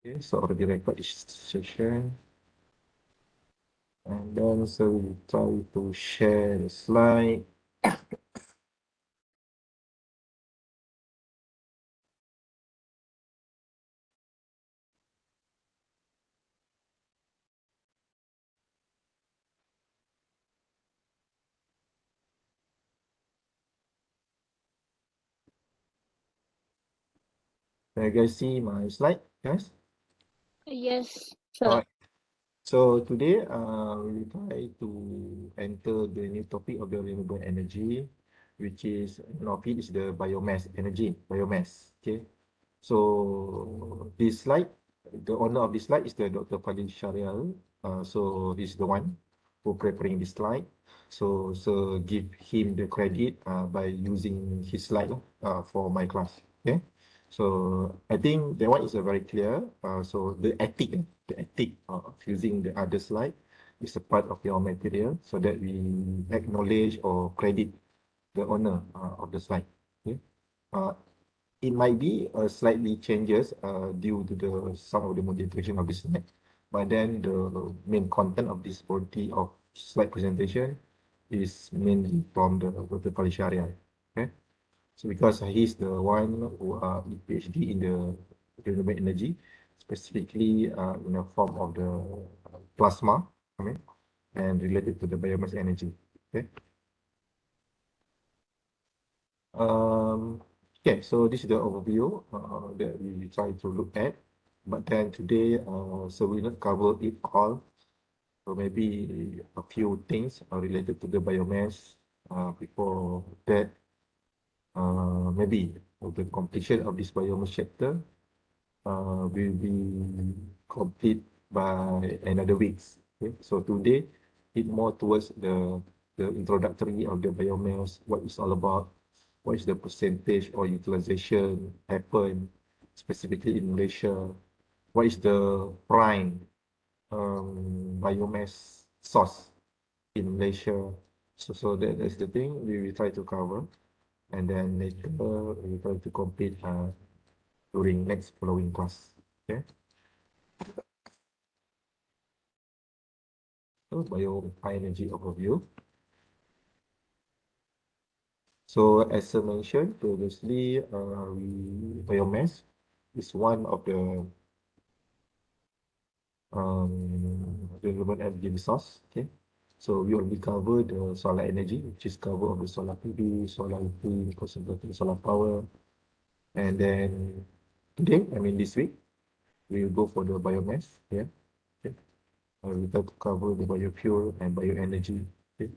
Okay, so already record this session. And then so we try to share the slide. Can you guys see my slide, guys? Yes, All sir. right. So today, we will try to enter the new topic of the renewable energy, which is one of it is the biomass energy, biomass. Okay. So this slide, the owner of this slide is the Dr. Fadil Sharial. So he's the one who preparing this slide. So give him the credit by using his slide for my class. Okay. So I think that one is a very clear. So the ethic of using the other slide is a part of your material so that we acknowledge or credit the owner of the slide. Okay. Uh, it might be slightly changes due to the some of the modification of the slide, but then the main content of this body of slide presentation is mainly from the Dr. Sharia. Okay. So because he's the one who PhD in the renewable energy, specifically in the form of the plasma, I mean, and related to the biomass energy. Okay. Um, okay, so this is the overview that we try to look at. But then today, so we not cover it all. So maybe a few things are related to the biomass. Before that, maybe the completion of this biomass chapter will be complete by another weeks. Okay? So today, it more towards the introductory of the biomass, what it's all about, what is the percentage or utilization happen specifically in Malaysia, what is the prime biomass source in Malaysia. So that's the thing we will try to cover. And then later we will try to complete during next following class. Okay. So bioenergy overview. So as I mentioned previously, biomass is one of the renewable energy resource. Okay, so we already covered the solar energy, which is cover of the solar PV, solar wind, concentrated solar power, and then today, I mean this week, we will go for the biomass. Yeah, okay. We have to cover the biofuel and bioenergy. Okay,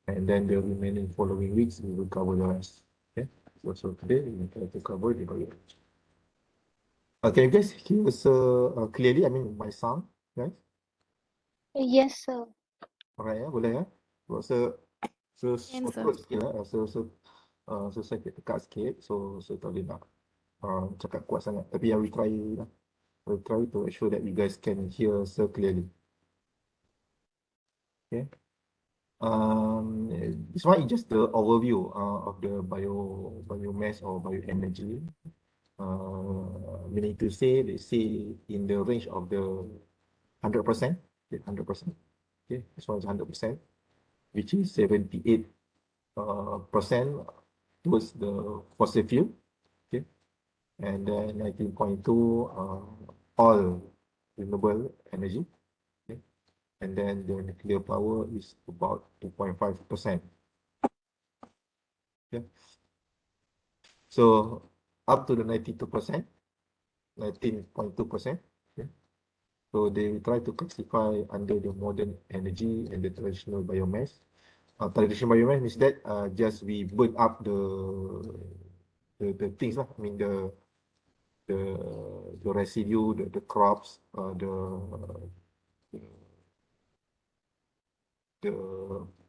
and then the remaining following weeks we will cover the rest. Okay, so today we try to cover the bioenergy. Okay, guys, hear us clearly. I mean my sound, guys. Yes, sir. Alright ya, boleh ya. So, Can, sir. approach sikit lah. So saya tekat sikit. So tak boleh nak cakap kuat sangat. Tapi I will try lah. I will try to ensure that you guys can hear so clearly. Okay. This one is just the overview of the biomass or bioenergy. Meaning to say, they say in the range of the 100%. Okay, 100%. Okay, this one is 100%, which is 78 percent towards the fossil fuel, okay, and then 19.2 all renewable energy, okay, and then the nuclear power is about 2.5%. Okay, so up to the 92%, 19.2%. Okay, so they try to classify under the modern energy and the traditional biomass. Traditional biomass means that just we burn up the things lah. I mean the the residue, the crops, the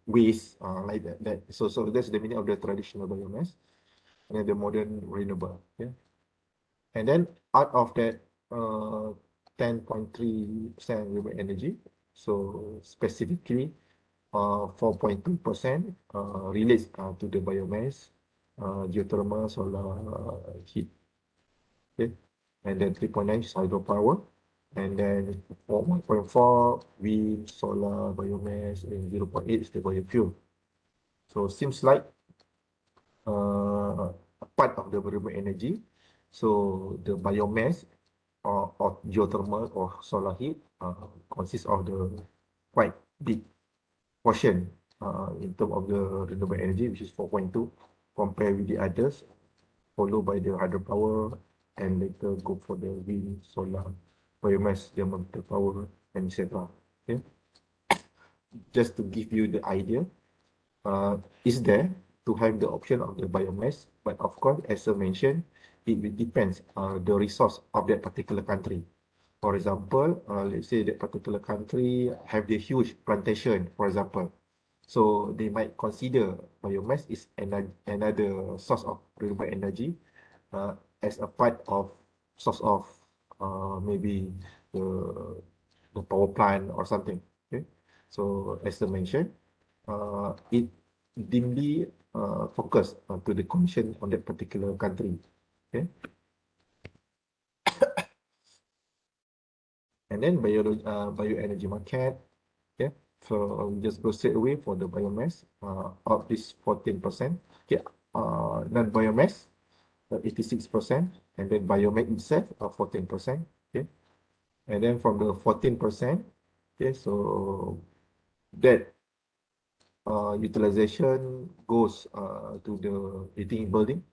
waste, like that. So that's the meaning of the traditional biomass, and then the modern renewable. Yeah, and then out of that, 10.3% renewable energy. So specifically, 4.2% relates to the biomass, geothermal, solar heat. Okay. and then 3.9 is hydropower, and then 1.4 wind, solar, biomass, and 0.8 is the biofuel. So seems like a part of the renewable energy. So the biomass or geothermal or solar heat consists of the quite big portion in terms of the renewable energy, which is 4.2, compared with the others, followed by the hydropower, and later go for the wind, solar, biomass, thermal power, and etc. Okay, just to give you the idea, is there to have the option of the biomass, but of course, as I mentioned, it will depends the resource of that particular country. For example, let's say that particular country have the huge plantation, for example. So they might consider biomass is another source of renewable energy uh, as a part of source of maybe the the power plant or something. Okay, so as I mentioned, it dimly focus to the commission on that particular country. Okay, and then bioenergy market. Okay, so we just go straight away for the biomass of this 14%. Okay, non-biomass 86%, and then biomass itself 14%. Okay, and then from the 14%, okay, so that utilization goes to the heating building,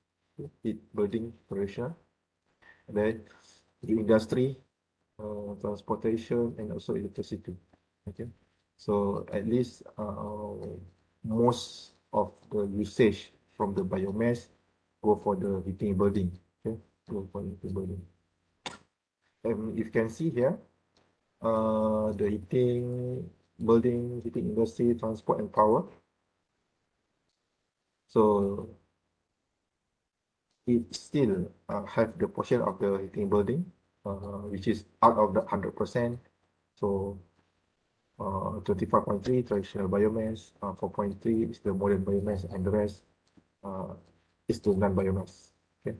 heat building operation, and then the industry, transportation, and also electricity. Okay, so at least most of the usage from the biomass go for the heating building. Okay, go for heating building. And you can see here, the heating building, heating industry, transport, and power. So it still have the portion of the heating building, which is out of the 100%. So 25.3 traditional biomass, 4.3 is the modern biomass, and the rest uh, is the non-biomass. Okay,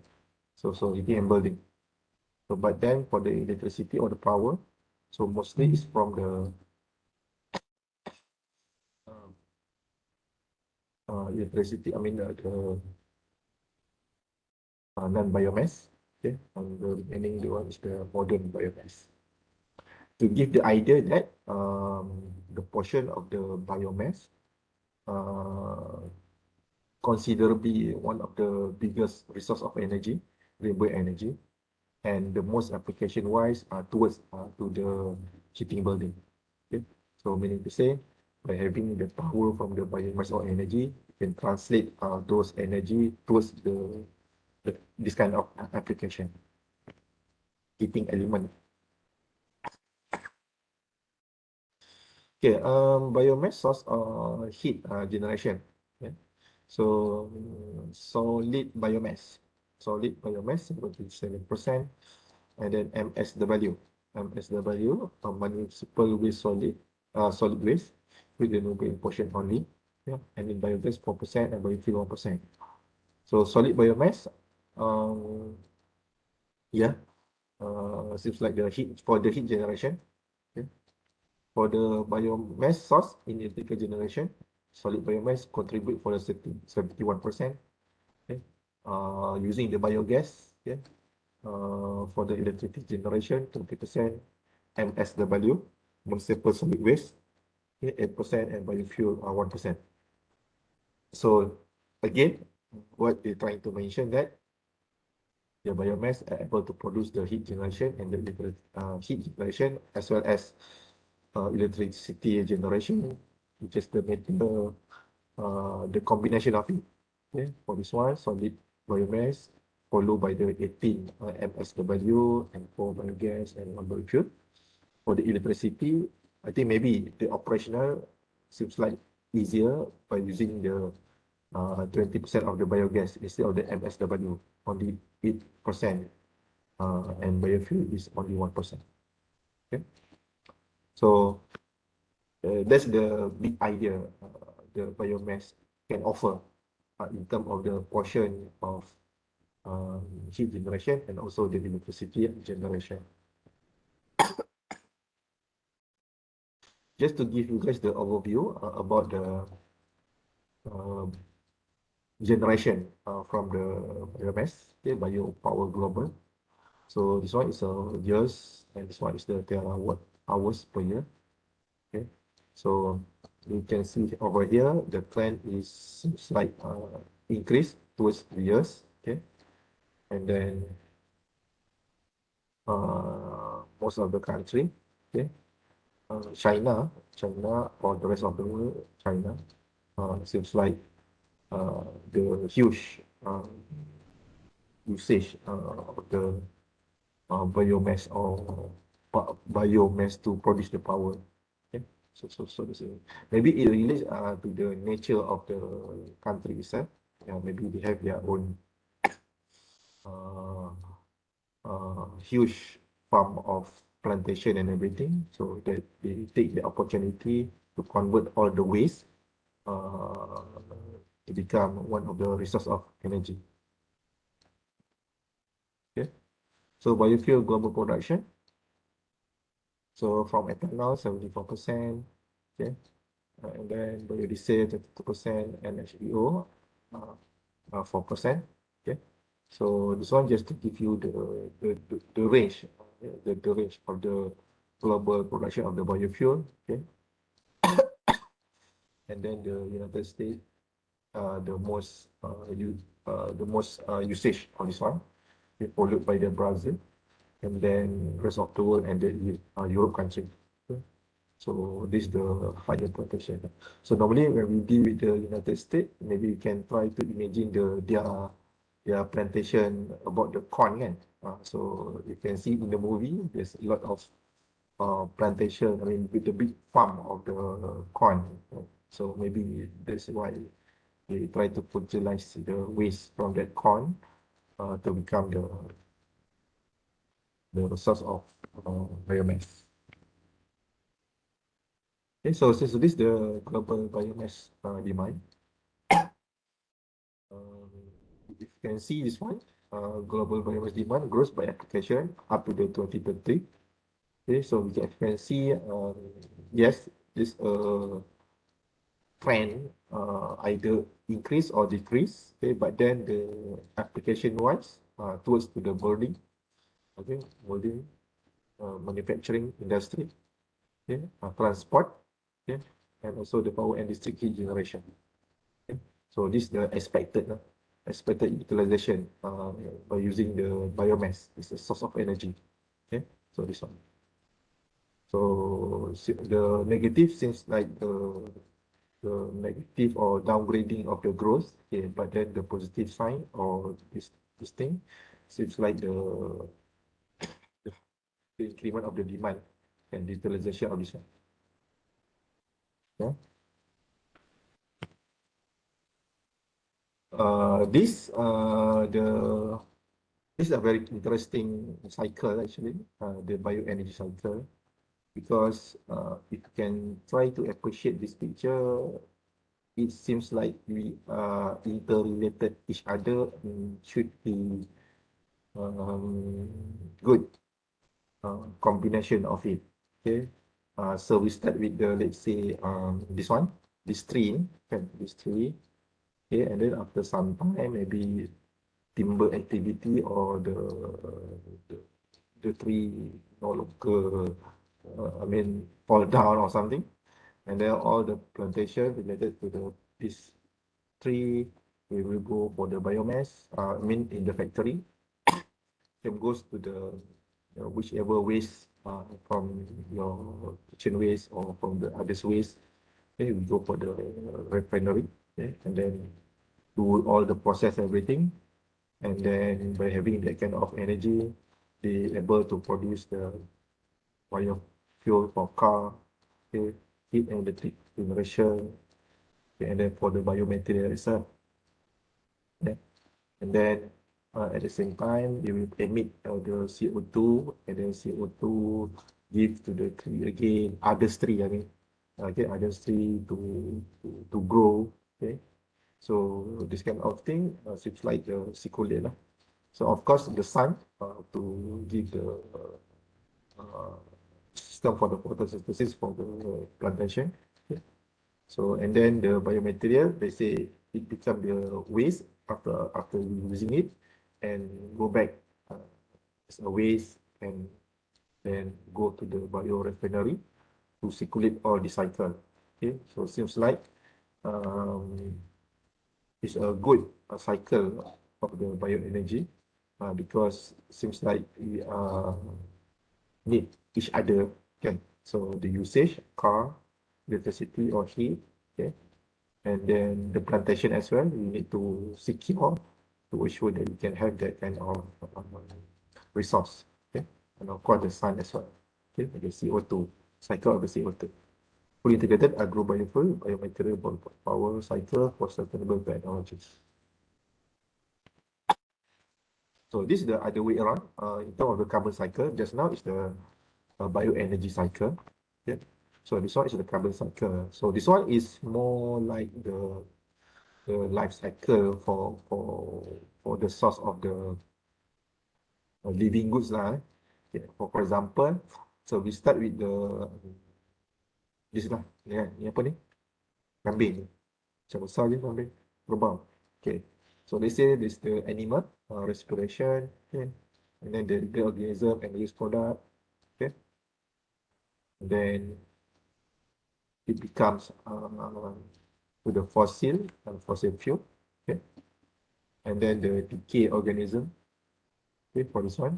so heating and building. So but then for the electricity or the power, so mostly is from the electricity. I mean the non-biomass. Okay, and the remaining the one is the modern biomass. To give the idea that the portion of the biomass uh, considerably one of the biggest resource of energy, renewable energy, and the most application wise towards to the heating building. Okay, so meaning to say, by having the power from the biomass or energy, you can translate those energy towards this kind of application, heating element. Okay, biomass source heat generation. Yeah. So solid biomass 77%, and then MSW, municipal waste solid waste with renewable portion only. Yeah, and then biogas 4% and biofuel 1%. So solid biomass, um, yeah, seems like the heat for the heat generation. Okay. For the biomass source in electrical generation, solid biomass contribute for the 71%. Okay. Using the biogas, yeah, for the electricity generation, 20%, MSW, municipal solid waste, okay, 8%, and biofuel 1%. So again, what they're trying to mention that the biomass are able to produce the heat generation and the heat generation as well as electricity generation, which is the combination of it. Okay, for this one, solid biomass, followed by the 18 MSW and 4 biogas and 1 biofuel. For the electricity, I think maybe the operational seems like easier by using the 20% of the biogas instead of the MSW, only 8%, and biofuel is only 1%. Okay, so that's the big idea the biomass can offer in terms of the portion of heat generation and also the electricity generation. Just to give you guys the overview about the uh, generation from the biomass, okay, biopower global. So this one is years, and this one is the terawatt hours per year. Okay, so you can see over here the trend is seems like increase towards the years. Okay, and then most of the country, okay, China or the rest of the world, China seems like the huge usage of the biomass or biomass to produce the power. Okay, so this is, maybe it relates to the nature of the country itself. Yeah, maybe they have their own uh, huge farm of plantation and everything, so that they take the opportunity to convert all the waste uh, to become one of the resource of energy. Okay, so biofuel global production. So from ethanol, 74%, okay, and then biodiesel, 32%, and HVO, 4%, okay. So this one just to give you the range, the range of the global production of the biofuel, okay. And then the United States, the most usage on this one, okay, followed by the Brazil, and then rest of the world and the Europe country. Okay. So this is the fire protection. So normally when we deal with the United States, maybe you can try to imagine their plantation about the corn kan. So you can see in the movie, there's a lot of plantation. I mean, with the big farm of the corn. So maybe that's why they try to fertilize the waste from that corn to become the source of biomass. Okay, so this is the global biomass demand. Um, if you can see this one, global biomass demand grows by application up to the 2030. Okay, so we can see, yes, this trend either increase or decrease. Okay, but then the application wise towards to the building, okay, building, manufacturing industry, okay, transport, okay, and also the power and district heat generation. Okay. So this is the expected utilization by using the biomass. It's a source of energy. Okay, so this one. So the negative seems like the negative or downgrading of the growth. Okay, but then the positive sign or this thing seems like the increment of the demand and the utilization of this one. Yeah. This is a very interesting cycle actually, the bioenergy cycle, because if you can try to appreciate this picture, it seems like we are interrelated each other and should be good combination of it. Okay, so we start with the, let's say, this one, this tree, okay, this tree. Okay, and then after some time, maybe timber activity or the, the tree no longer, I mean, fall down or something, and then all the plantation related to this tree, we will go for the biomass. I mean, in the factory, it goes to the whichever waste from your kitchen waste or from the others waste. Okay, we go for the refinery, okay, and then do all the process everything, and then by having that kind of energy, they able to produce the biofuel for car, okay, heat and electric generation, okay, and then for the biomaterial itself. Yeah. And then at the same time, they will emit the CO2, and then CO2 give to the tree again, other tree, I mean, get other tree to grow. Okay, so this kind of thing seems like the circulate lah. So of course the sun to give the system for the photosynthesis for the plantation. Okay. So and then the biomaterial, they say it become the waste after using it and go back as a waste and then go to the biorefinery to circulate all the cycle. Okay, so seems like um, it's a good cycle of the bioenergy because seems like we need each other, kan? So the usage, car, electricity or heat, okay, and then the plantation as well. We need to secure to ensure that we can have that kind of resource, okay, and of course the sun as well, okay, the CO2 cycle of the CO2. Fully integrated agro-biofuel, biomaterial power cycle for sustainable technologies. So this is the other way around. In terms of the carbon cycle, just now is the bioenergy cycle. Yeah. So this one is the carbon cycle. So this one is more like the life cycle for the source of the living goods lah. Okay. For example, so we start with the this lah. Ya, ni apa ni? Kambing. Macam besar je kambing. Kerbau. Okay. So they say this the animal respiration, okay, and then the organism and use product, okay, and then it becomes to the fossil fuel, okay, and then the decay organism, okay, for this one,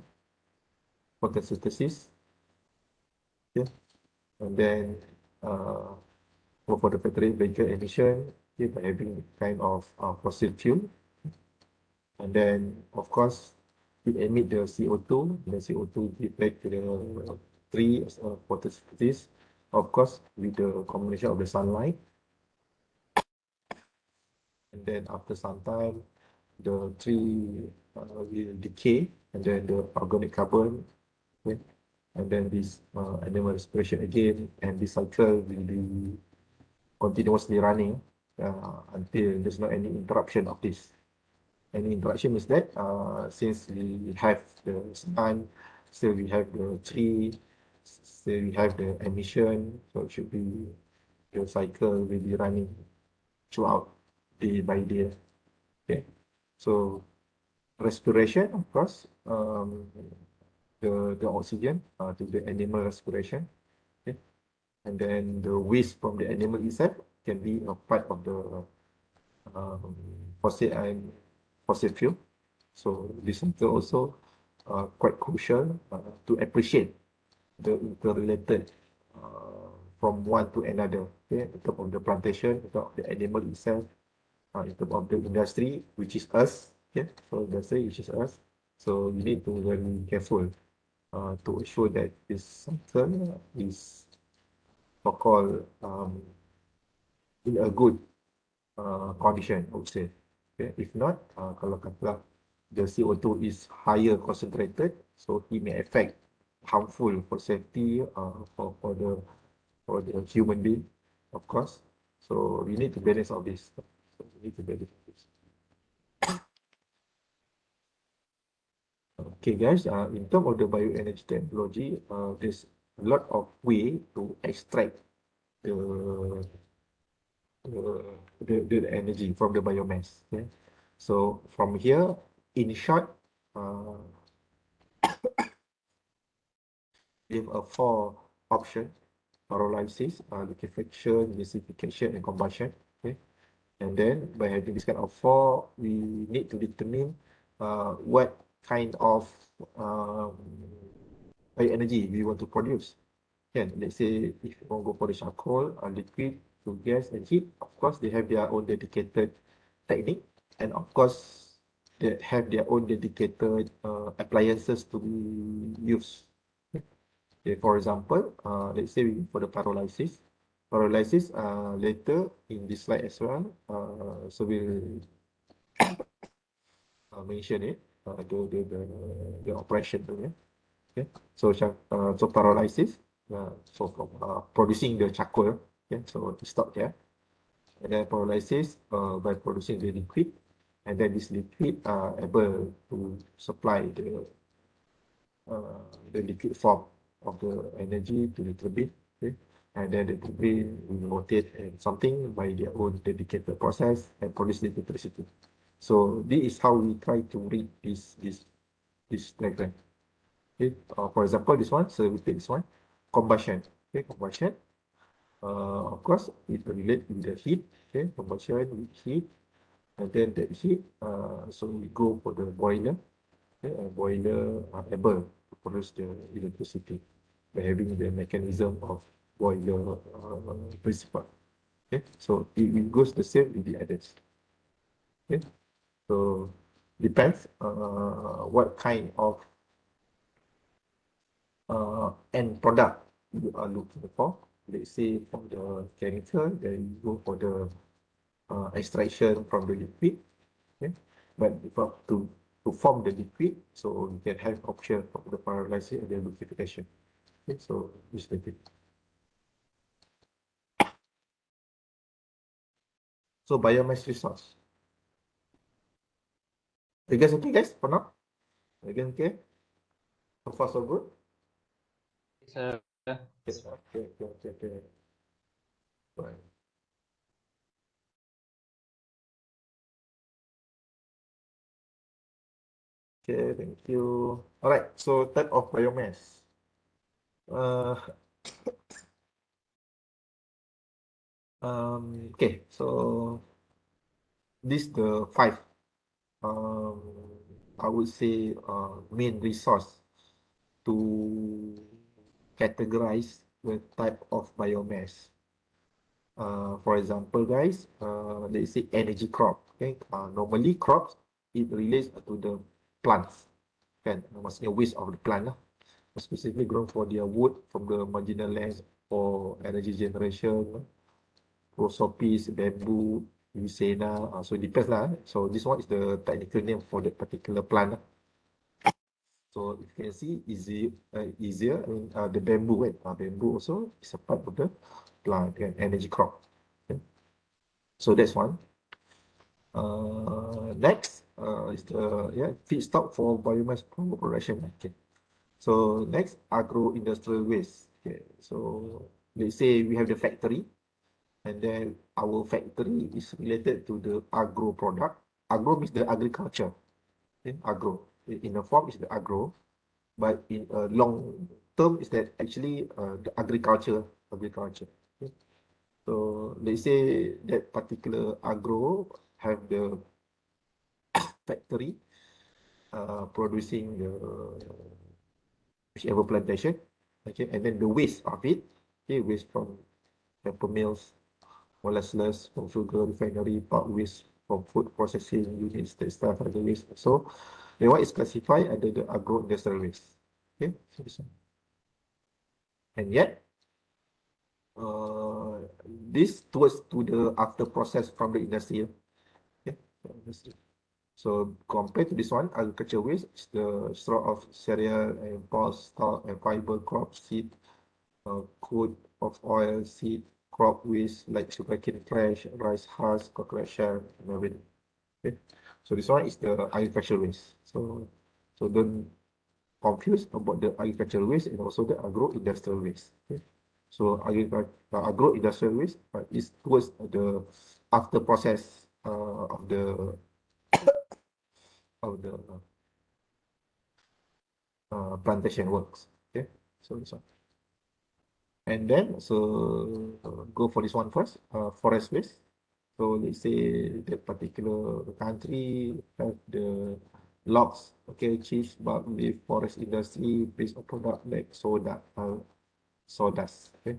photosynthesis, okay, and then uh, for the factory vehicle emission, okay, by having kind of fossil fuel, and then of course it emit the CO2, the CO2 give back to the tree as a photosynthesis, of course with the combination of the sunlight, and then after some time the tree will decay, and then the organic carbon, okay, and then this animal respiration again, and this cycle will be continuously running until there's not any interruption of this. Any interruption is that since we have the sun, still we have the tree, still we have the emission, so it should be the cycle will be running throughout day by day. Okay, so respiration, of course, the oxygen to the animal respiration, okay, and then the waste from the animal itself can be a part of the um, fossil and fossil fuel. So this is also quite crucial to appreciate the interrelated from one to another. Okay, in terms of the plantation, in terms of the animal itself, in terms of the industry, which is us. Okay, so industry, which is us. So you need to be very careful to ensure that this cycle is so-called in a good condition, I would say. Okay? If not, kalau katalah the CO2 is higher concentrated, so it may affect harmful for safety for the human being, of course. So we need to balance all this. So we need to balance all this. Okay, guys. In terms of the bioenergy technology, there's a lot of way to extract the the energy from the biomass. Okay? So from here, in short, we have a four option: pyrolysis, liquefaction, gasification, and combustion. Okay, and then by having this kind of four, we need to determine what kind of bioenergy we want to produce. Can let's say if you want to go for the charcoal, liquid to gas and heat, of course they have their own dedicated technique, and of course they have their own dedicated appliances to be used. Okay, for example, let's say for the pyrolysis later in this slide as well, so we'll mention it, the operation. Okay, so so pyrolysis, so from producing the charcoal. Okay, so to stop there, and then pyrolysis by producing the liquid, and then this liquid are able to supply the liquid form of the energy to the turbine, okay? And then the turbine will rotate and something by their own dedicated process and produce the electricity. So this is how we try to read this diagram. Okay, for example, this one. So we take this one, combustion. Okay, combustion. Of course, it relates with the heat. Okay, combustion with heat, and then that heat. So we go for the boiler. Okay, a boiler are able to produce the electricity by having the mechanism of boiler principle. Okay, so it goes the same with the others. Okay, so depends what kind of end product you are looking for. Let's say from the chemical, then you go for the extraction from the liquid. Okay, but to form the liquid, so you can have option for the pyrolysis and the liquefaction. Okay, so this is the thing. So biomass resource. You guys okay, guys? For now, you guys okay? So far, so good. Sir. Okay. Right. Okay, thank you. All right. So type of biomass. Uh, okay. So this the five. Um, I would say main resource to categorize the type of biomass. For example, guys, let's say energy crop. Okay, normally crops it relates to the plants, kan? Maksudnya waste of the plant lah. Specifically grown for their wood from the marginal lands for energy generation, prosopis, bamboo, Lucena. So it depends lah. So this one is the technical name for that particular plant lah. So if you can see easier, I mean, the bamboo, right? Bamboo also is a part of the plant and energy crop. Okay? So that's one. Next is the feedstock for biomass power production. Okay. So next, agro-industrial waste. Okay. So let's say we have the factory, and then our factory is related to the agro product. Agro means the agriculture. Okay? Agro. In a form is the agro, but in a long term is that actually the agriculture. Okay? So let's say that particular agro have the factory producing the whichever plantation, okay, and then the waste of it, okay, waste from pepper mills, molasses from sugar refinery, pulp waste from food processing units, that stuff, other waste. So the one is classified under the agro-industrial waste. Okay, so this one. And yet, this towards to the after process from the industry. Okay, so compared to this one, agriculture waste is the straw of cereal and pulse, stalk and fiber, crop seed, coat of oil, seed, crop waste like sugarcane trash, rice husk, coconut shell, and everything. Okay, so this one is the agricultural waste. So don't confuse about the agricultural waste and also the agro-industrial waste. Okay, so agro-industrial waste is towards the after process of the plantation works. Okay, so this one. And then, so go for this one first, forest waste. So let's say that particular country have the logs, okay, chiefs, but with forest industry based on product like sawdust, okay.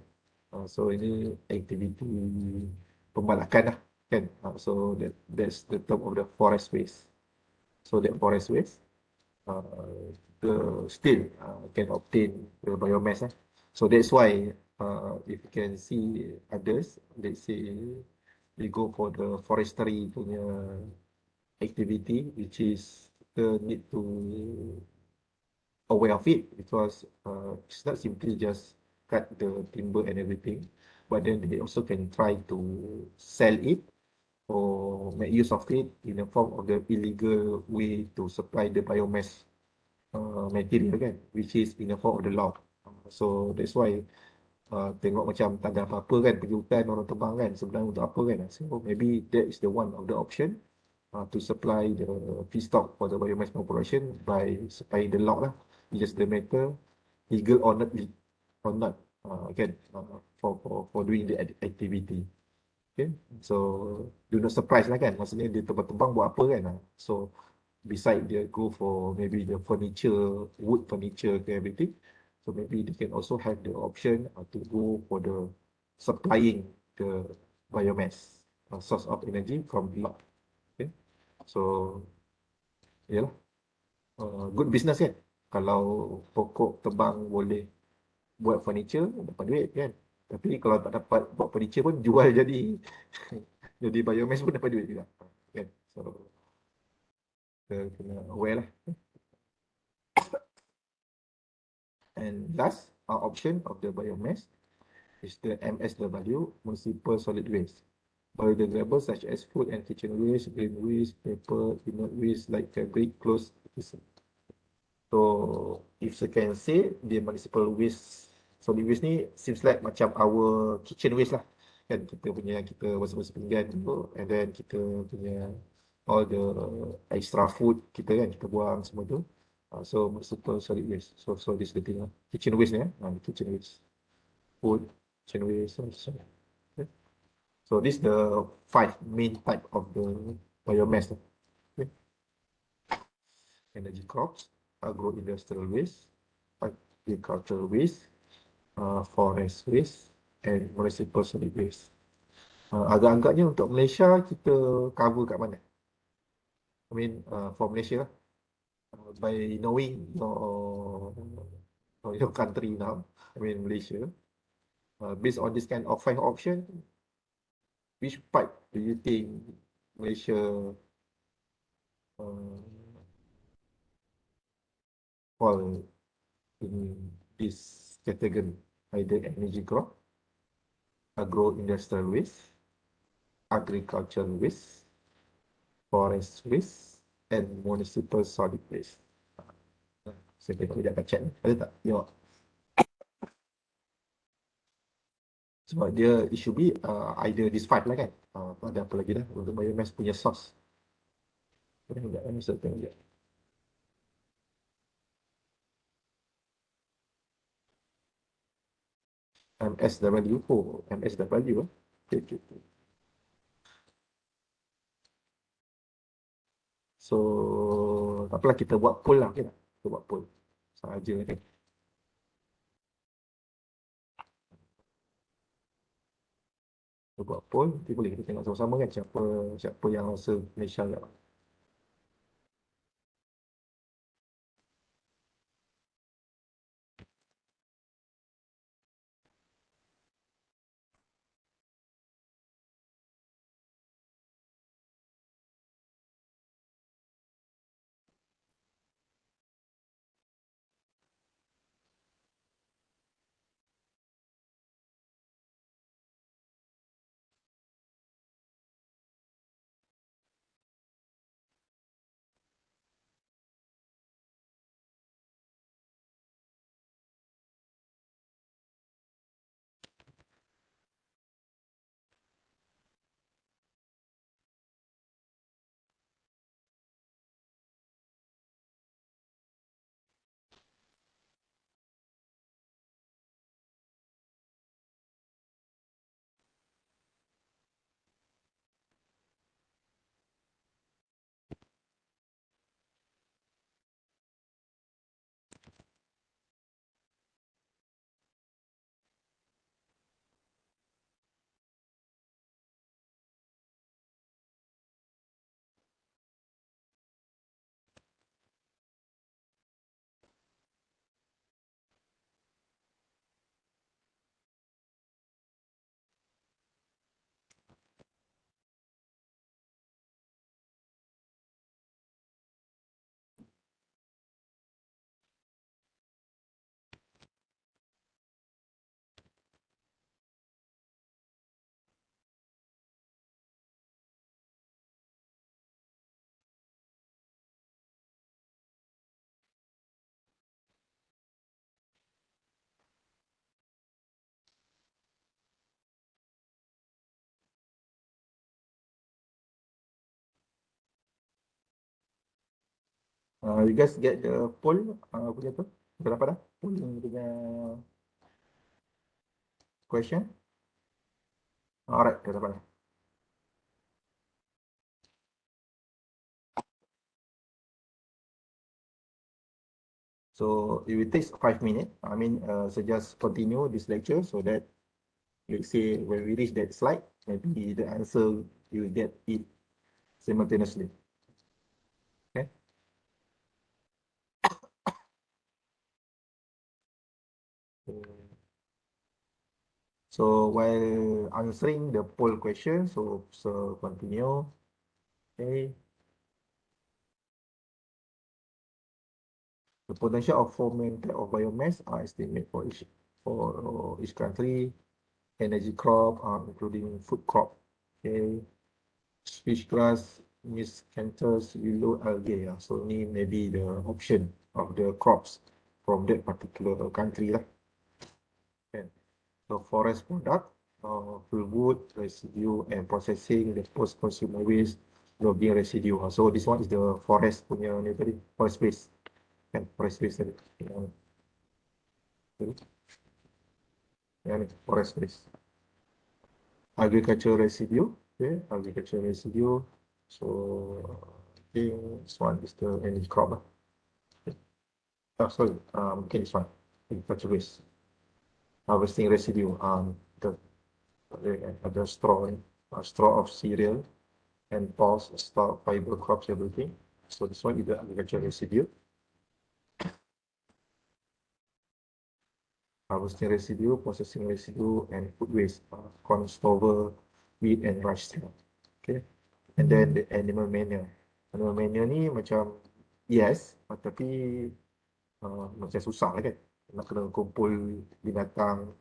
So ini activity pembalakan lah, kan. So that's the term of the forest waste. So that forest waste, the still can obtain the biomass. So that's why if you can see others, let's say they go for the forestry punya activity, which is need to aware of it because it's not simply just cut the timber and everything, but then they also can try to sell it or make use of it in the form of the illegal way to supply the biomass material kan, which is in the form of the law. So that's why tengok macam tak ada apa-apa kan, pergi hutan orang tebang kan, sebenarnya untuk apa kan. So maybe that is the one of the option to supply the feedstock for the biomass production by supplying the law lah. It's just the matter legal or not kan, for doing the activity. Okay, so do not surprise lah kan, maksudnya dia tebang-tebang buat apa kan. So beside dia go for maybe the furniture, wood furniture ke everything, so maybe they can also have the option to go for the supplying the biomass source of energy from lot. Okay, so yalah, good business kan, kalau pokok tebang boleh buat furniture dapat duit kan, tapi kalau tak dapat buat furniture pun jual jadi jadi biomass pun dapat duit juga kan. So kita kena aware lah. And last option of the biomass is the MSW, municipal solid waste. Biodegradable such as food and kitchen waste, green waste, paper, inert waste like fabric, clothes, etc. So if I can say, the municipal waste, solid waste ni seems like macam our kitchen waste lah. Kan kita punya, kita basuh-basuh pinggan tu, and then kita punya all the extra food kita kan, kita buang semua tu. So municipal solid waste. So this is the thing lah. Kitchen waste ni kitchen waste. Food, kitchen waste, so, okay. So this is the 5 main type of the biomass. Okay. Energy crops, agro-industrial waste, agricultural waste, forest waste, and municipal solid waste. Agak-agaknya untuk Malaysia, kita cover kat mana? I mean, for Malaysia, by knowing your country now, I mean Malaysia, based on this kind of 5 option, which part do you think Malaysia fall in this category? Either energy crop, agro-industrial waste, agricultural waste, forest waste, and municipal solid waste. Saya tengok dia akan check. Ada tak? Tengok. Sebab dia, it should be either this 5 lah kan. Ada apa lagi dah untuk biomass punya source. Tengok sekejap. Saya tengok sekejap. MSW. Oh, MSW. Okay, okay, okay. So, tak apalah, kita buat poll lah. Okay tak? Kita buat poll. Sahaja kan. Kita buat poll. Nanti boleh kita tengok sama-sama kan siapa siapa yang rasa Malaysia agak You guys get the poll punya tu? Dah dapat dah? Polling punya question? Alright, dah dapat dah. So it will take 5 minutes. So just continue this lecture so that, let's say, when we reach that slide, maybe the answer you will get it simultaneously. Okay. So while answering the poll question, so continue. Okay. The potential of 4 main type of biomass are estimated for each country. Energy crop, including food crop. Okay. Fish grass, miscanthus, willow, algae. So ini maybe the option of the crops from that particular country lah. Okay. So forest product, fuel wood, residue, and processing the post-consumer waste, logging residue. So this one is the forest punya ni tadi, forest waste. Kan, forest waste tadi. Yang ni, forest waste. Agricultural residue, okay, agricultural residue. So I think this one is the energy crop. Oh, sorry, okay, this one, agricultural waste. Harvesting residue, the straw of cereal and pulse, stock, fiber crops, everything. So this one is the agricultural residue. Harvesting residue, processing residue, and food waste, corn stover, wheat and rice. Okay. And then the animal manure. Animal manure ni macam yes, tapi macam susah lah kan. Nak kena kumpul binatang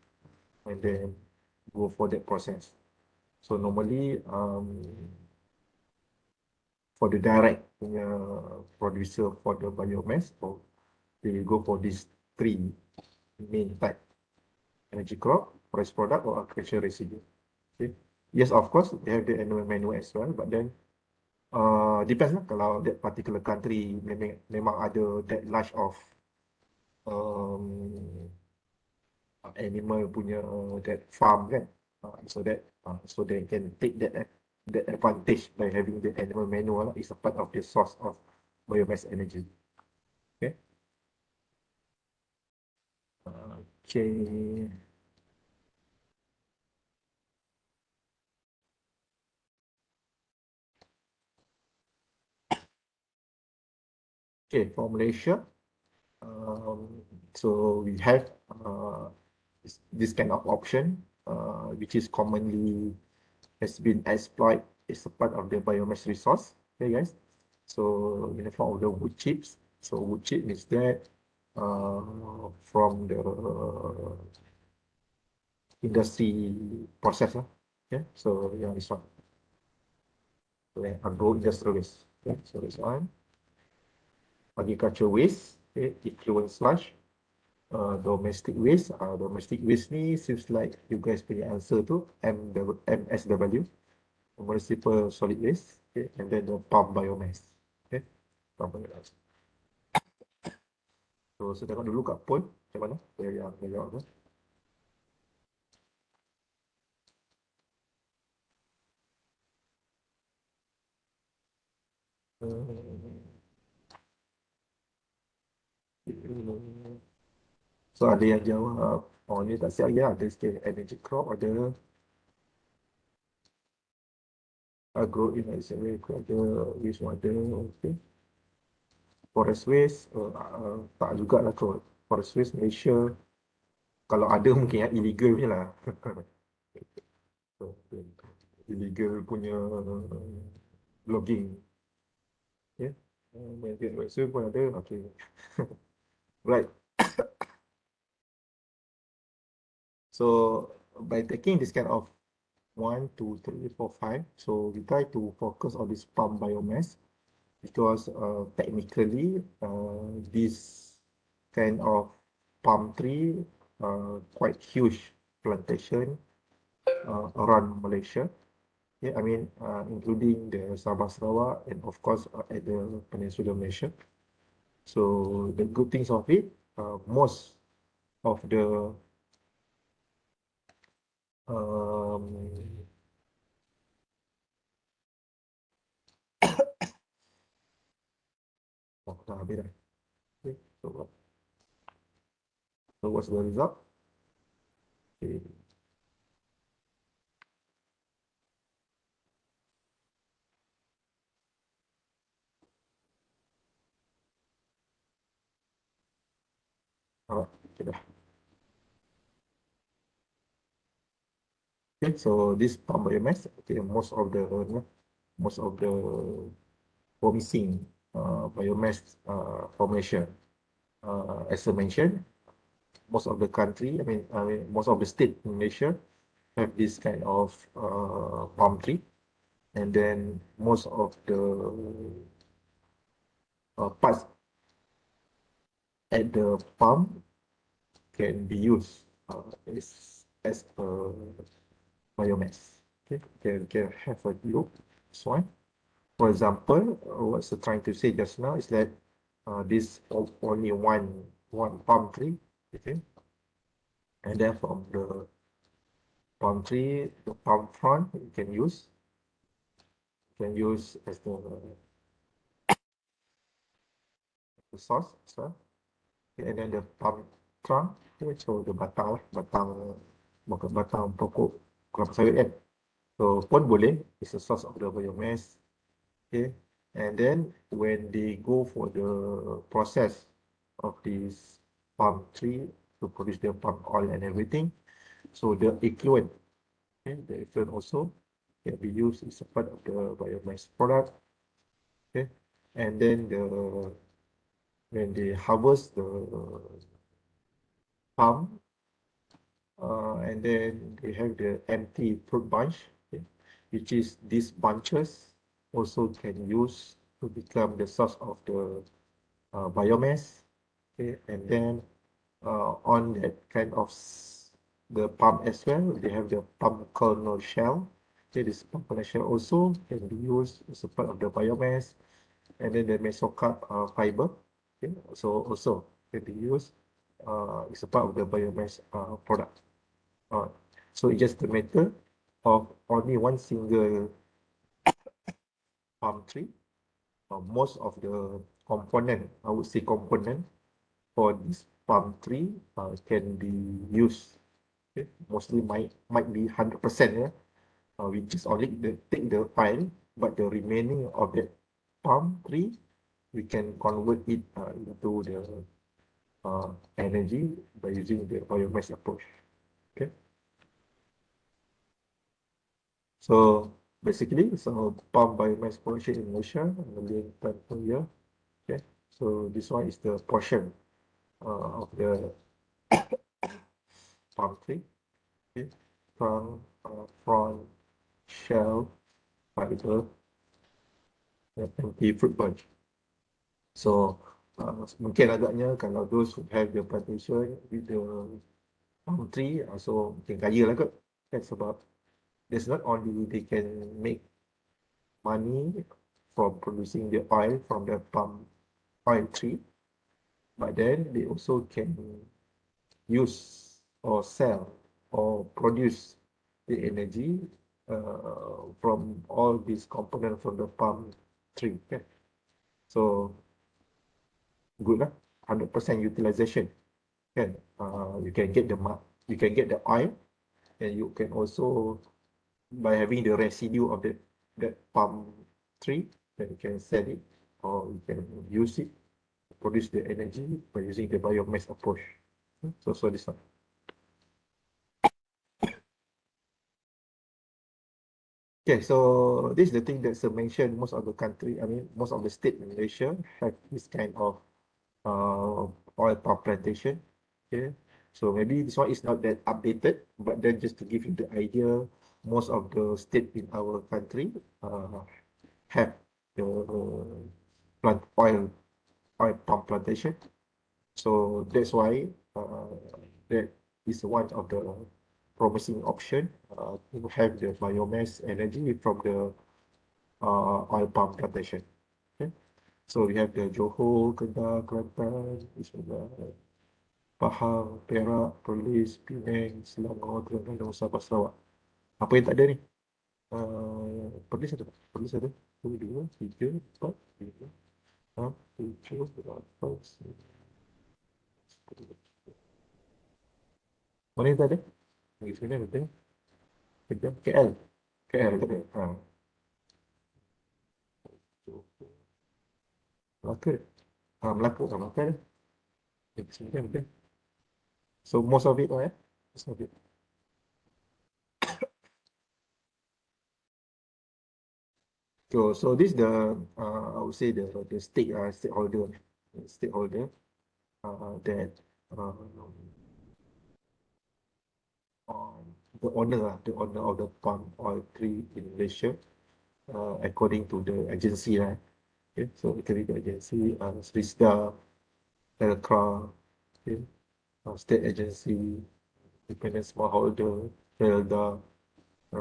and then go for that process. So normally for the direct punya producer for the biomass, they go for these 3 main type: energy crop, forest product, or agricultural residue. Okay. Yes, of course, they have the animal manure as well, but then depends lah, kalau that particular country memang ada that large of animal punya that farm kan, so they can take that advantage by having the animal manure is a part of the source of biomass energy. Okay. Okay. Okay, for Malaysia, so we have this kind of option, which is commonly has been exploited as a part of the biomass resource. Okay, guys. So in the form of the wood chips. So wood chip is that from the industry process. Okay, so yeah, this one. So agro-industrial waste. Okay, so this one. Agriculture waste, okay, effluent sludge, domestic waste. Domestic waste ni seems like you guys punya answer tu MSW, municipal solid waste, okay, and then the pump biomass. Okay, pump biomass. So saya tengok dulu kat poll macam mana yang jawab tu. So ada yang jawab, oh ni tak siap ya, ada sikit energy crop, ada agro industrial waste, ada waste water, okay. Forest waste, tak jugalah kot. Forest waste Malaysia, kalau ada mungkin yang illegal punya lah. Illegal punya logging. Ya. Yeah. Malaysia pun ada, okay. Right. So by taking this kind of 1, 2, 3, 4, 5, so we try to focus on this palm biomass because technically this kind of palm tree quite huge plantation around Malaysia. Yeah, including the Sabah Sarawak and of course at the Peninsula Malaysia. So the good things of it, most of the um, dah habis dah. Okay, so what's the result? Okay. Alright, okay dah. Okay, so this pump biomass, okay, most of the promising biomass formation, as I mentioned, most of the country, I mean, most of the state in Malaysia have this kind of palm tree, and then most of the parts at the palm can be used as a biomass. Okay, can have a look. This one, for example, what's the trying to say just now is that this only one palm tree, okay, and then from the palm tree, the palm frond you can use as the source as well. Okay, and then the palm trunk, okay, so the batang lah, batang pokok kelapa sawit kan. So pun boleh, it's a source of the biomass. Okay, and then when they go for the process of this palm tree to produce the palm oil and everything, so the effluent, okay, the effluent also can be used as a part of the biomass product. Okay, and then when they harvest the palm, and then they have the empty fruit bunch, okay, which is these bunches also can use to become the source of the biomass. Okay, and then on that kind of the palm as well, they have the palm kernel shell. Okay, this palm kernel shell also can be used as a part of the biomass, and then the mesocarp fiber, okay, so also can be used as a part of the biomass product. So it's just a matter of only one single palm tree. Most of the component, I would say component for this palm tree can be used. Okay? Mostly might be 100%. Yeah? We just only take the oil, but the remaining of that palm tree, we can convert it into the energy by using the biomass approach. Okay. So basically, so palm biomass production in Malaysia, 1 million ton per year. Okay. So this one is the portion of the palm tree. Okay. From shell, fiber, and the fruit bunch. So mungkin agaknya kalau those who have the plantation with the palm tree, so mungkin kaya lah kot. Kan sebab there's not only they can make money from producing the oil from the palm oil tree, but then they also can use or sell or produce the energy from all these components from the palm tree. Okay? So good lah, 100% utilization. Kan? You can get the oil, and you can also, by having the residue of that palm tree, then you can sell it or you can use it to produce the energy by using the biomass approach. So this one. Okay, so this is the thing that's mentioned. Most of the country, I mean, most of the state in Malaysia have this kind of oil palm plantation. Okay, so maybe this one is not that updated, but then just to give you the idea, most of the state in our country have the oil palm plantation. So that's why that is one of the promising option to have the biomass energy from the oil palm plantation. Okay. So we have the Johor, Kedah, Kelantan, Pahang, Perak, Perlis, Penang, Selangor, Terengganu, Sabah, Sarawak. Apa yang tak ada ni? Perlis ada tak? Perlis ada. 1, 2, 3, 4, 5, 6, 7, 8, 9. Mana yang tak ada? Negeri Sembilan betul. Kedah, KL. KL tak ada. Melaka. Melaka. Melaka ada. Negeri Sembilan betul. So most of it lah most of it. So this the I would say the stakeholder that the owner of the palm oil tree in Malaysia, according to the agency lah. Okay, so according to the agency, SRISDA, Telcra, okay, state agency, independent smallholder, FELDA,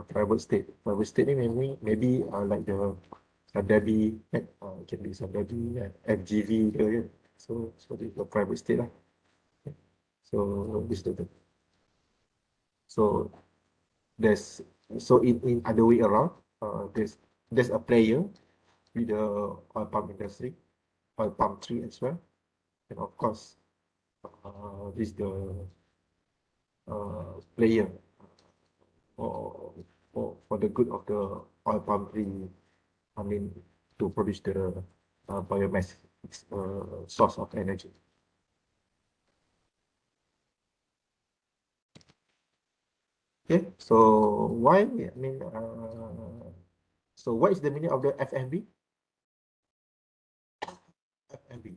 private state. Private state ni maybe like the Sababi, it can be Sababi, FGV ke kan. So this the private state lah. Okay. So this the so there's in other way around, there's a player with the oil palm industry, oil palm tree as well, and of course this the player for for the good of the oil palm tree. I mean, to produce the biomass source of energy. Okay, so why? I mean, so what is the meaning of the FMB? FMB.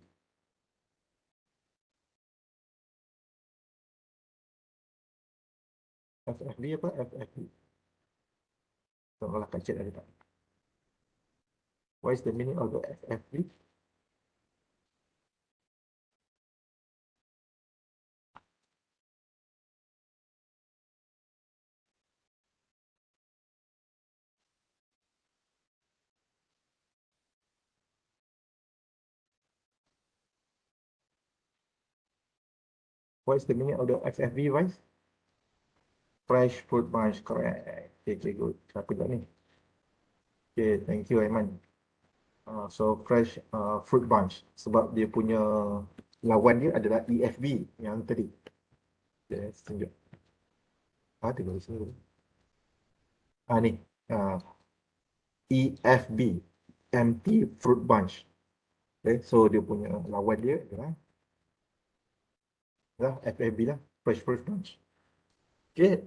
FMB apa? FMB. Tolonglah kat chat ada tak? What is the meaning of the FMB? What is the meaning of the FFB, Vice? Fresh fruit bunch, correct. Okay, good. Siapa tak ni? Okay, thank you, Aiman. So fresh fruit bunch, sebab dia punya lawan dia adalah EFB yang tadi. Yes, tunjuk. Tengok sini. Ni. EFB, empty fruit bunch. Okay, so dia punya lawan dia adalah FFB lah, fresh fruit bunch. Okay,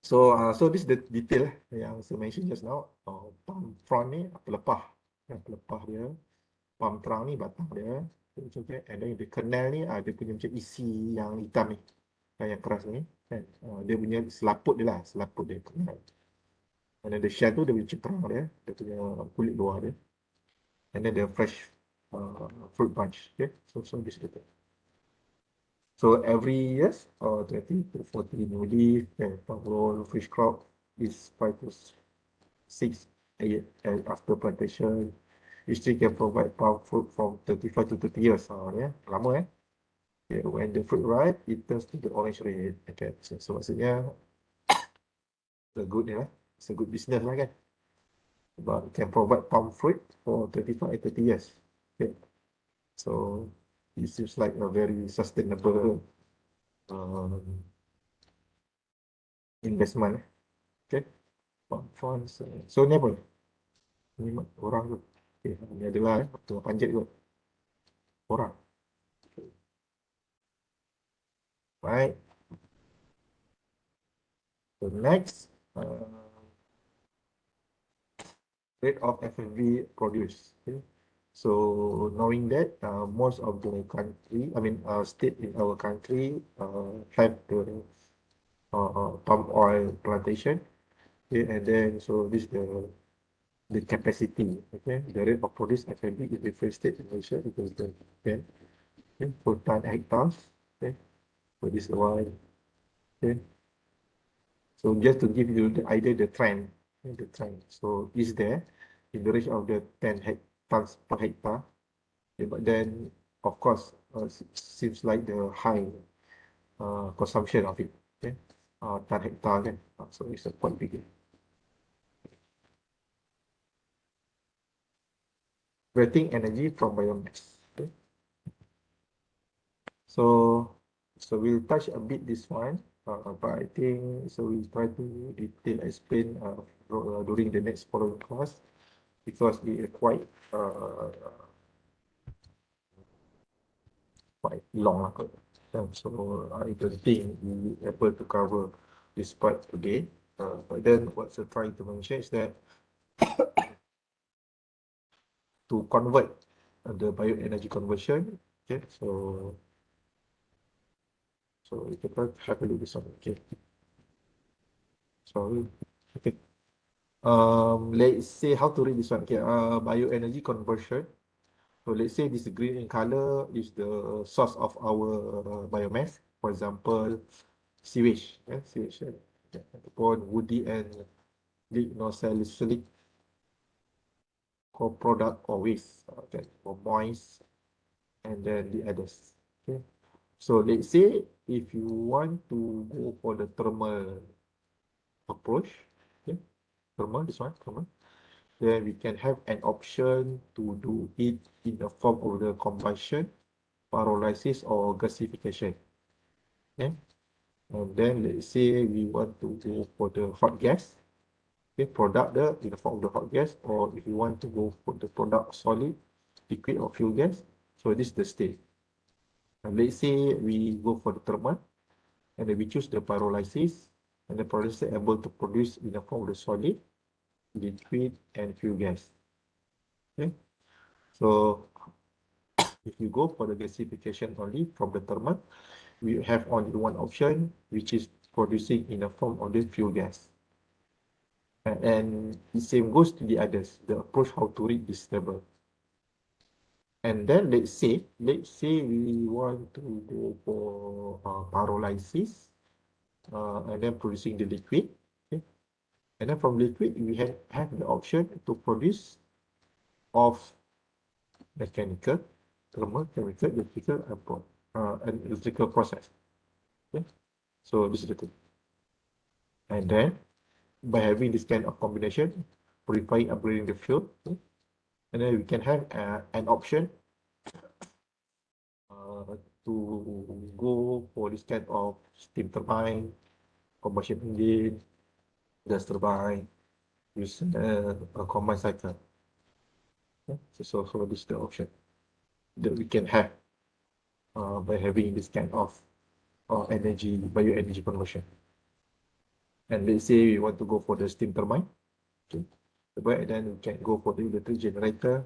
so this is the detail yang saya mention just now. Palm frond ni pelepah, pelepah dia. Palm trunk ni batang dia. Okay, and then the kernel ni dia punya macam isi yang hitam ni, yang keras ni. Kan? Dia punya selaput dia lah, selaput dia kernel. And then the shell tu dia punya ceprang dia punya kulit luar dia. And then the fresh fruit bunch. Okay, so this is the thing. So every year, 20 to 40 new leaf and palm roll fish crop is 5 to 6 years after plantation. Each tree can provide palm fruit from 35 to 30 years. Yeah, lama Okay, when the fruit ripe, it turns to the orange red. Okay, so maksudnya the good it's a good business lah kan. But it can provide palm fruit for 35 and 30 years. Okay, so it seems like a very sustainable investment. Okay, funds. So ni apa? Ni orang tu. Okay, ni adalah tengah panjat kot. Orang. Right. So next, rate of FFV produce. Okay. So knowing that most of the country, state in our country have the palm oil plantation. Okay, and then so this the capacity. Okay, the rate of produce FFV in different states in Malaysia because the okay, per ton hectares. Okay, so this is why. Okay, so just to give you the idea, the trend. So is there in the range of the 10 tons per hectare Okay, but then, of course, seems like the high consumption of it. Okay, per hectare kan. So it's a quite big. Creating energy from biomass. Okay, so we'll touch a bit this one, but I think so we'll try to detail explain during the next following class because it is quite long lah. So I don't think we able to cover this part today. But then what I'm trying to mention is that to convert the bioenergy conversion. Okay, so we can have a look this one. Okay, sorry. Okay. Let's say how to read this one. Okay, bioenergy conversion. So let's say this green in color is the source of our biomass. For example, sewage. Sewage. Ataupun woody and lignocellulosic co-product or waste. Okay, or moist, and then the others. Okay. So let's say if you want to go for the thermal approach, okay, thermal, then we can have an option to do it in the form of the combustion, pyrolysis, or gasification. Okay, and then let's say we want to go for the hot gas, okay, product in the form of the hot gas, or if you want to go for the product solid, liquid, or fuel gas. So this is the state. And let's say we go for the thermal, and then we choose the pyrolysis, and the pyrolysis is able to produce in the form of the solid, liquid, and fuel gas. Okay, so if you go for the gasification only from the thermal, we have only one option, which is producing in the form of the fuel gas. And the same goes to the others, the approach how to read this table. And then let's say we want to go for pyrolysis, and then producing the liquid. Okay? And then from liquid, we have the option to produce of mechanical, thermal, chemical, electrical, and electrical process. Okay? So this is the thing. And then by having this kind of combination, purifying, upgrading the fuel, okay? And then we can have an option to go for this kind of steam turbine, combustion engine, gas turbine, use a combined cycle. Okay? So this is the option that we can have by having this kind of bioenergy conversion. And let's say we want to go for the steam turbine, okay, but then we can go for the electric generator,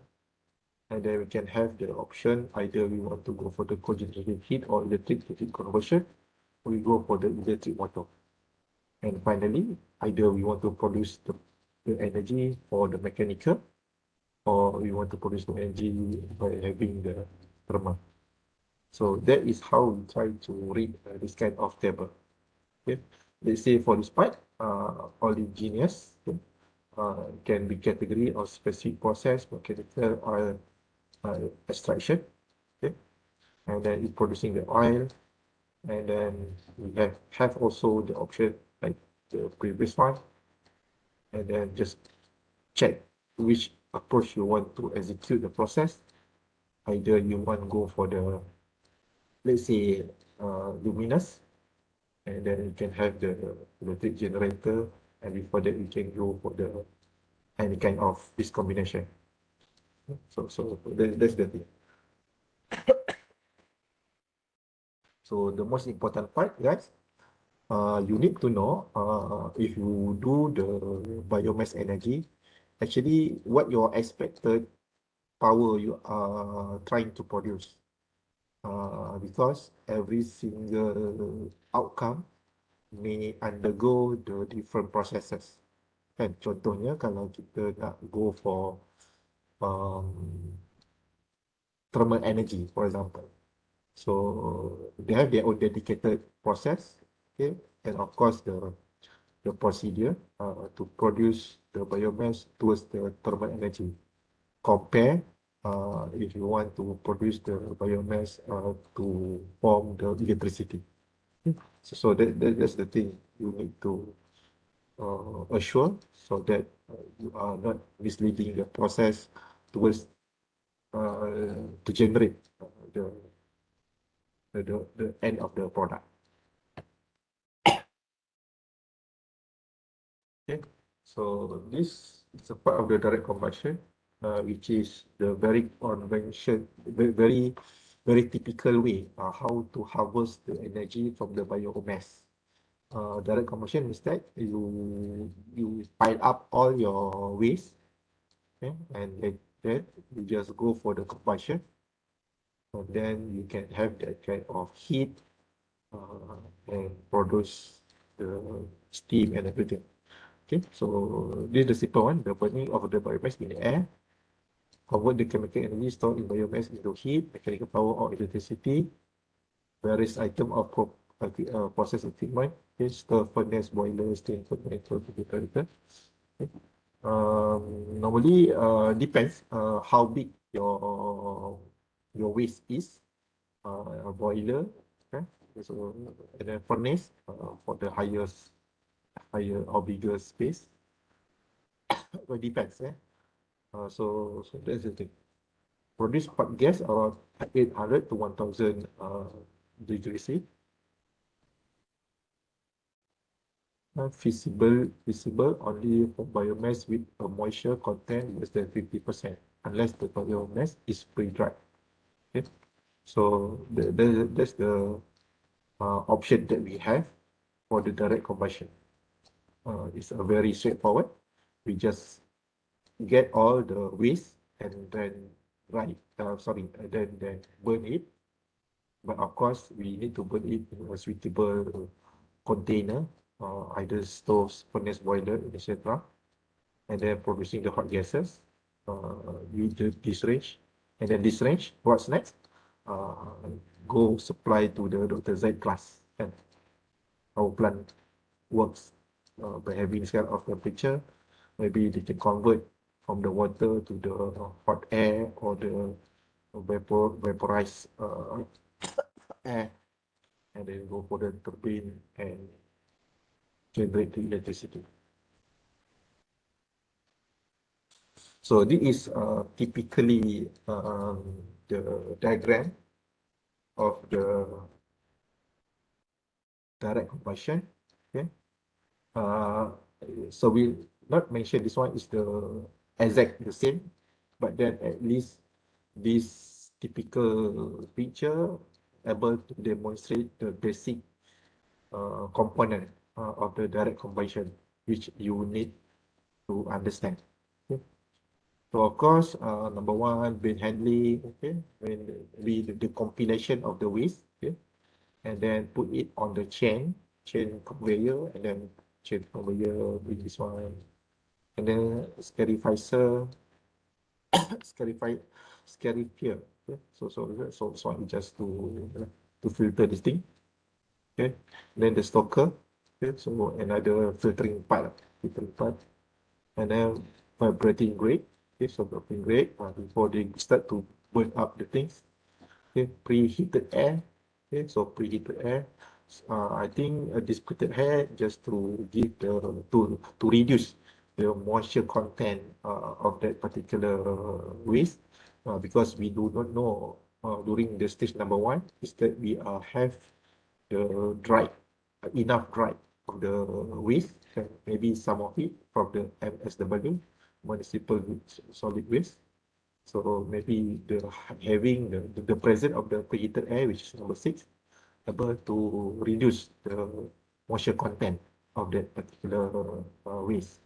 and then we can have the option either we want to go for the cogenerated heat or electric to heat conversion, or we go for the electric motor. And finally, either we want to produce the energy for the mechanical, or we want to produce the energy by having the thermal. So that is how we try to read this kind of table. Okay, let's say for this part, oleaginous, okay, can be category of specific process, mechanical oil extraction, okay, and then it's producing the oil, and then we have also the option like the previous one, and then just check which approach you want to execute the process. Either you want to go for the, let's say, luminous, and then you can have the electric generator, and before that you can go for the any kind of this combination. So that's the thing. So the most important part, guys, you need to know if you do the biomass energy, actually what your expected power you are trying to produce. Because every single outcome may undergo the different processes. Kan, contohnya kalau kita nak go for um, thermal energy, for example. So they have their own dedicated process, okay, and of course the procedure to produce the biomass towards the thermal energy. Compare if you want to produce the biomass to form the electricity. So that's the thing you need to assure, so that you are not misleading the process towards to generate the, the end of the product. Okay, so this is a part of the direct combustion, which is the very convention, very typical way how to harvest the energy from the biomass. Direct combustion is that you pile up all your waste, okay, and then you just go for the combustion, and then you can have that kind of heat and produce the steam and everything. Okay, so this is the simple one, the burning of the biomass in the air, convert the chemical energy stored in biomass into heat, mechanical power or electricity, various item of process equipment, okay, stove, furnace, boiler, steam furnace, refrigerator. Okay. Normally, depends how big your waste is. A boiler, okay, so and then furnace for the higher or bigger space. It depends, eh? So that's the thing. Produce part gas around 800 to 1000 degrees C. Feasible only for biomass with a moisture content less than 50%, unless the biomass is pre-dried. Okay, so that's the option that we have for the direct combustion. It's a very straightforward. We just get all the waste and then then burn it. But of course, we need to burn it in a suitable container, either stoves, furnace, boiler, etc. And then producing the hot gases, with this range. And then this range, what's next? Go supply to the Dr. Z class. And our plant works by having this kind of temperature. Maybe they can convert from the water to the hot air or the vaporized air, and then go for the turbine and generate the electricity. So this is typically the diagram of the direct combustion. Okay. So we not mention this one is the exact the same, but then at least this typical picture able to demonstrate the basic component of the direct combustion, which you need to understand. Okay. So of course, number one, bin handling, okay, when the compilation of the waste, okay, and then put it on the chain conveyor, and then chain conveyor with this one, and then scarifier, scarify, scarifier, okay, so just to filter this thing, okay, then the stoker, okay, so another filtering part, and then vibrating grate, okay, so vibrating grate before they start to burn up the things. Okay, preheated air. Okay, so preheated air. I think dissipated air just to give the to reduce the moisture content of that particular waste, because we do not know during the stage number one is that we have the dry enough dry of the waste, and maybe some of it from the MSW, municipal solid waste. So maybe having the presence of the preheated air, which is number 6, able to reduce the moisture content of that particular waste.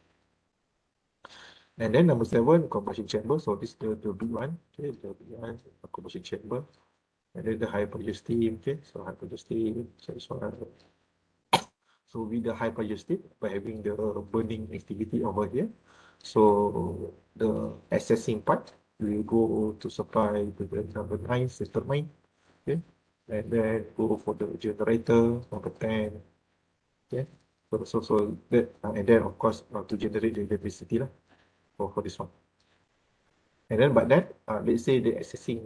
And then number 7, combustion chamber. So this is the big one, okay, the big one, combustion chamber. And then the high pressure steam, okay, so high pressure steam, so this one. So with the high pressure steam, by having the burning activity over here, so the assessing part will go to supply to the number 9, the turbine, okay, and then go for the generator, number 10, okay. So that, and then of course to generate the electricity lah, for this one. And then, but then, let's say they're accessing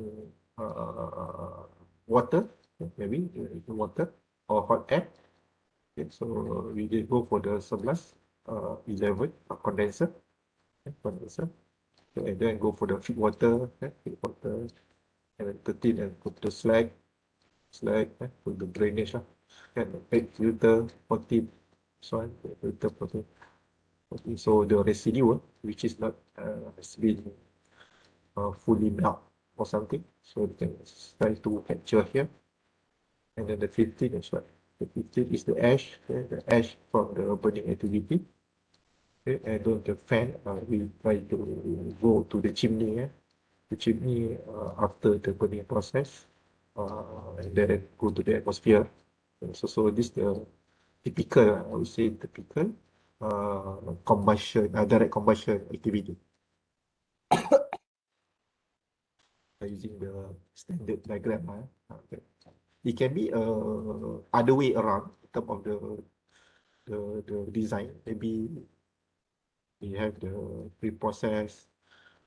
water, maybe water or hot air. Okay, so we just go for the 11, 11 condenser, condenser. Okay, and then go for the feed water, feed water, and then 13 and put the slag, put the drainage lah. And 8 filter, 14, so on, filter 14. Okay, so the residue, which is not has been fully melt or something, so we can try to capture here. And then the 15 is what? The 15 is the ash, okay? The ash from the burning activity. Okay? And then the fan, we try to go to the chimney, the chimney after the burning process, and then go to the atmosphere. So this the typical, I would say typical combustion, direct combustion activity using the standard diagram. Okay. It can be other way around in terms of the design. Maybe we have the pre-process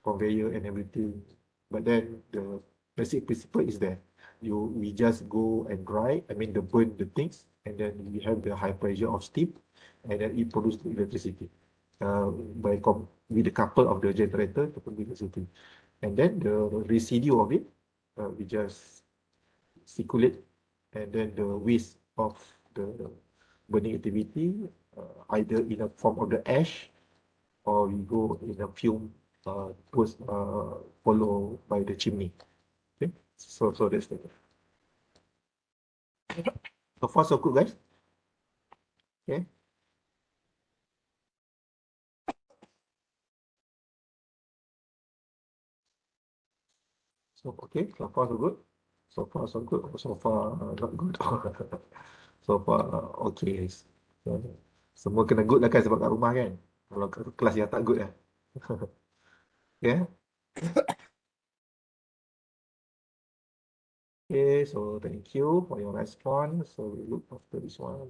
conveyor and everything, but then the basic principle is that we just go and dry, I mean the burn the things, and then we have the high pressure of steam, and then it produces the electricity with the couple of the generator to produce electricity, and then the residue of it we just circulate, and then the waste of the burning activity either in a form of the ash, or we go in a fume post follow by the chimney. Okay, so that's the so far so good, guys. Okay, so okay, so far so good, so far so good, so far not good. So far okay. So, semua kena good lah kan, sebab kat rumah kan, kalau kelas yang tak good lah. Yeah. Okay, so thank you for your response. So we look after this one.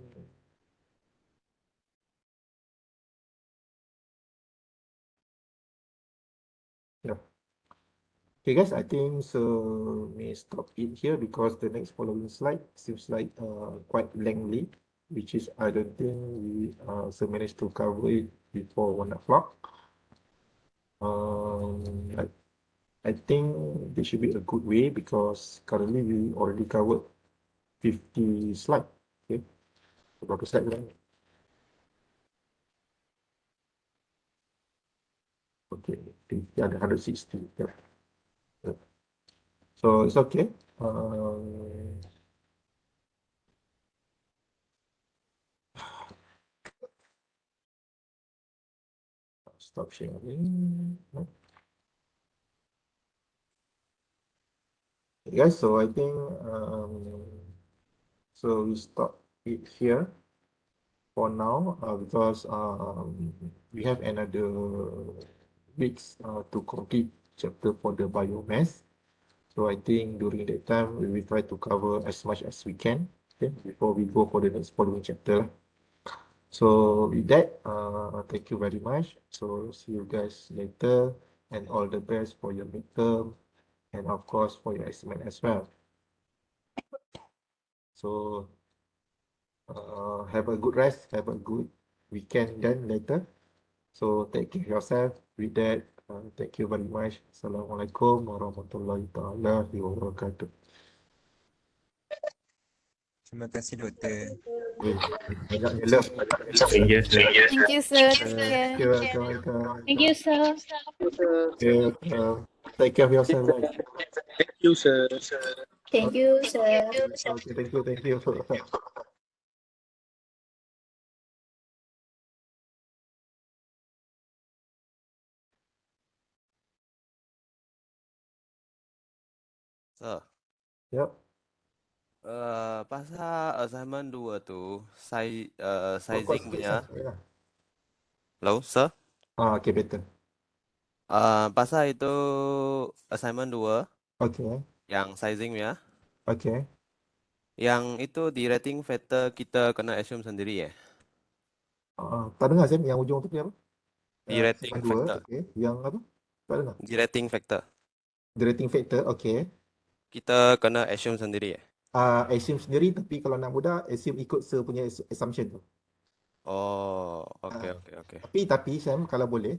Yeah. Okay, guys, I think so. May stop it here because the next following slide seems like quite lengthy, which is I don't think we so managed to cover it before 1 o'clock. I, I think this should be a good way because currently we already covered 50 slides. Okay, berapa slide lah? Okay, ada 160. Yeah. So it's okay. Stop sharing. Okay, guys, so I think so we stop it here for now because we have another weeks to complete chapter for the biomass. So I think during that time we will try to cover as much as we can, okay, before we go for the next following chapter. So with that, thank you very much. So see you guys later, and all the best for your midterm, and of course for your assignment as well. So have a good rest, have a good weekend then later. So take care of yourself. With that, thank you very much. Assalamualaikum warahmatullahi taala wabarakatuh. Terima kasih doktor. Banyaknya love. Thank you, sir. Thank you, sir. Take Thank care. you, welcome. Thank you, sir. Okay, take care of yourself, guys. Thank you, sir. Thank you, sir. Okay, thank you. Sir, Yep. pasal assignment 2 tu, Kau sizing sikit punya. sangat lah. Hello, sir? Okay, better. Pasal itu assignment 2, Okay, yang sizing punya, okay. yang itu di rating factor kita kena assume sendiri Tak dengar Sam, yang ujung tu apa? Di rating Segmen 2, factor. okay. Yang apa? Tak dengar. Di rating factor. The rating factor, okay. Kita kena assume sendiri. Assume sendiri, tapi kalau nak mudah, assume ikut punya assumption tu. Oh, oke Ah, oke oke. tapi Sam, kalau boleh,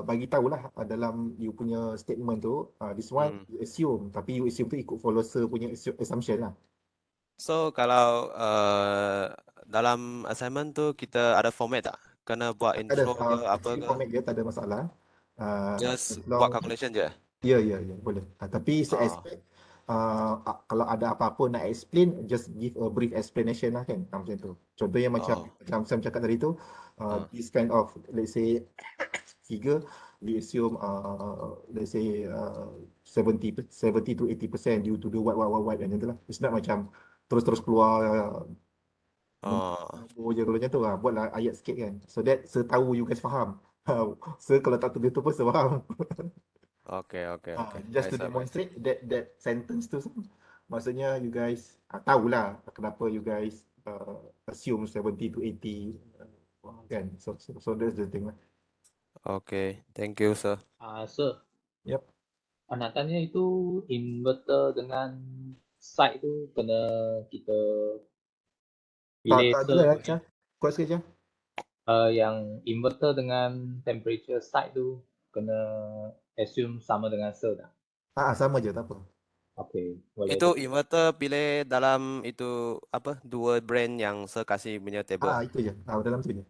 bagi tahulah dalam you punya statement tu, this one Hmm. you assume, tapi you assume tu ikut follower punya assumption lah. So kalau dalam assignment tu kita ada format tak? Kena buat Tak ada, intro ke apa actually ke? format dia tak ada masalah. As Just buat long, calculation je. ya, boleh. Tapi Ah, se-aspek, kalau ada apa-apa nak explain, just give a brief explanation lah kan, macam tu. Contohnya macam oh, Sam cakap tadi tu, ah, this kind of, let's say, figure, we assume, let's say, 70 to 80% due to the what, macam tu lah. It's not macam terus-terus keluar oh, nombor je. Kalau macam tu lah, buatlah ayat sikit kan. So that setahu you guys faham. So kalau tak tulis tu pun faham. oke oke oke. Just to Baik, sir, baik, sir. demonstrate that sentence tu, maksudnya you guys tahulah kenapa you guys assume 70 to 80 kan. So that's the thing lah. Oke, thank you, sir. Sir, Yep. nak tanya itu inverter dengan site tu kena kita pilih Tak sir dengar lah, ke? Cah. Kuat sikit, Cah. Yang inverter dengan temperature site tu kena assume sama dengan sir tak? Sama je, tak apa. Okey, boleh. Itu inverter pilih dalam itu apa? Dua brand yang saya kasih punya table. Itu je. Dalam tu je.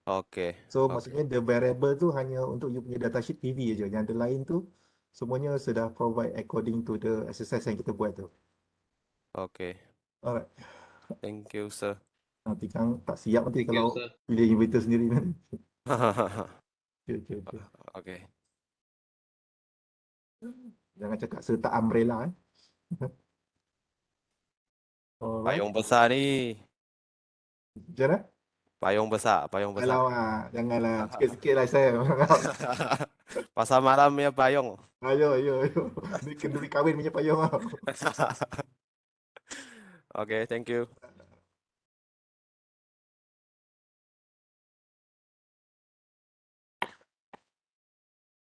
Oke, So oke, maksudnya the variable tu hanya untuk you punya datasheet PV je. Yang the lain tu semuanya sudah provide according to the exercise yang kita buat tu. oke. Alright. Thank you, sir. Nanti kan tak siap nanti Thank you, kalau sir. pilih inverter sendiri nanti. Okay. Oke. Jangan cakap serta umbrella Alright. Payung besar ni. Macam mana? Payung besar, payung besar. Alamak, janganlah. Sikit-sikit lah saya. Pasar malam ya payung. Ayo. Ni kenduri kahwin punya payung tau. Oke, thank you.